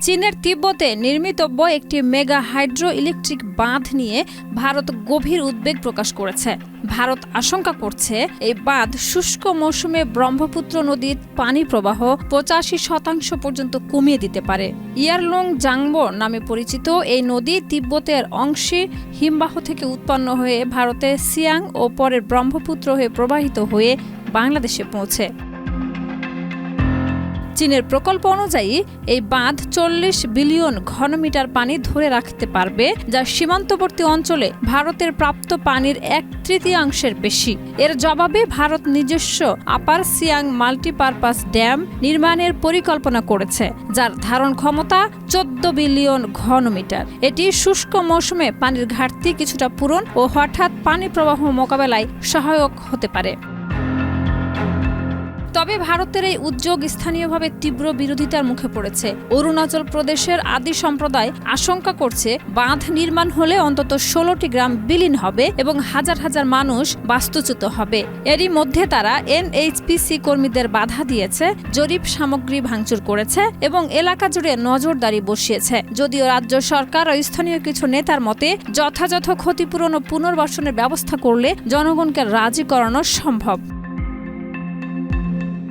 চীনের তিব্বতে নির্মিতব্য একটি mega hydro electric বাঁধ নিয়ে ভারত গভীর উদ্বেগ প্রকাশ করেছে। ভারত আশঙ্কা করছে এই বাঁধ শুষ্ক মৌসুমে ব্রহ্মপুত্র নদীর পানি প্রবাহ 85% পর্যন্ত কমিয়ে দিতে পারে। ইয়ারলুং জাংবো নামে পরিচিত এই নদী তিব্বতের অংশে হিমবাহ থেকে উৎপন্ন হয়ে ভারতে সিয়াং ও পরে ব্রহ্মপুত্র হয়ে প্রবাহিত হয়ে বাংলাদেশে পৌঁছে। চীনের প্রকল্প অনুযায়ী এই বাঁধ 40 বিলিয়ন ঘনমিটার পানি ধরে রাখতে পারবে, যা সীমান্তবর্তী অঞ্চলে ভারতের প্রাপ্ত পানির 1/3 বেশি। এর জবাবে ভারত নিজস্ব আপার সিয়াং মাল্টিপারপাস ড্যাম নির্মাণের পরিকল্পনা করেছে, যার ধারণ ক্ষমতা 14 বিলিয়ন ঘনমিটার। এটি শুষ্ক মৌসুমে পানির ঘাটতি কিছুটা পূরণ ও হঠাৎ পানি প্রবাহ মোকাবেলায় সহায়ক হতে পারে। তবে ভারতের এই উদ্যোগ স্থানীয়ভাবে তীব্র বিরোধিতার মুখে পড়েছে। অরুণাচল প্রদেশের আদি সম্প্রদায় আশঙ্কা করছে বাঁধ নির্মাণ হলে অন্তত 16টি গ্রাম বিলীন হবে এবং হাজার হাজার মানুষ বাস্তুচ্যুত হবে। এরই মধ্যে তারা এনএইচপিসি কর্মীদের বাধা দিয়েছে, জরিপ সামগ্রী ভাঙচুর করেছে এবং এলাকা জুড়ে নজরদারি বসিয়েছে। যদিও রাজ্য সরকার ও স্থানীয় কিছু নেতার মতে যথাযথ ক্ষতিপূরণ ও পুনর্বাসনের ব্যবস্থা করলে জনগণকে রাজি করানো সম্ভব।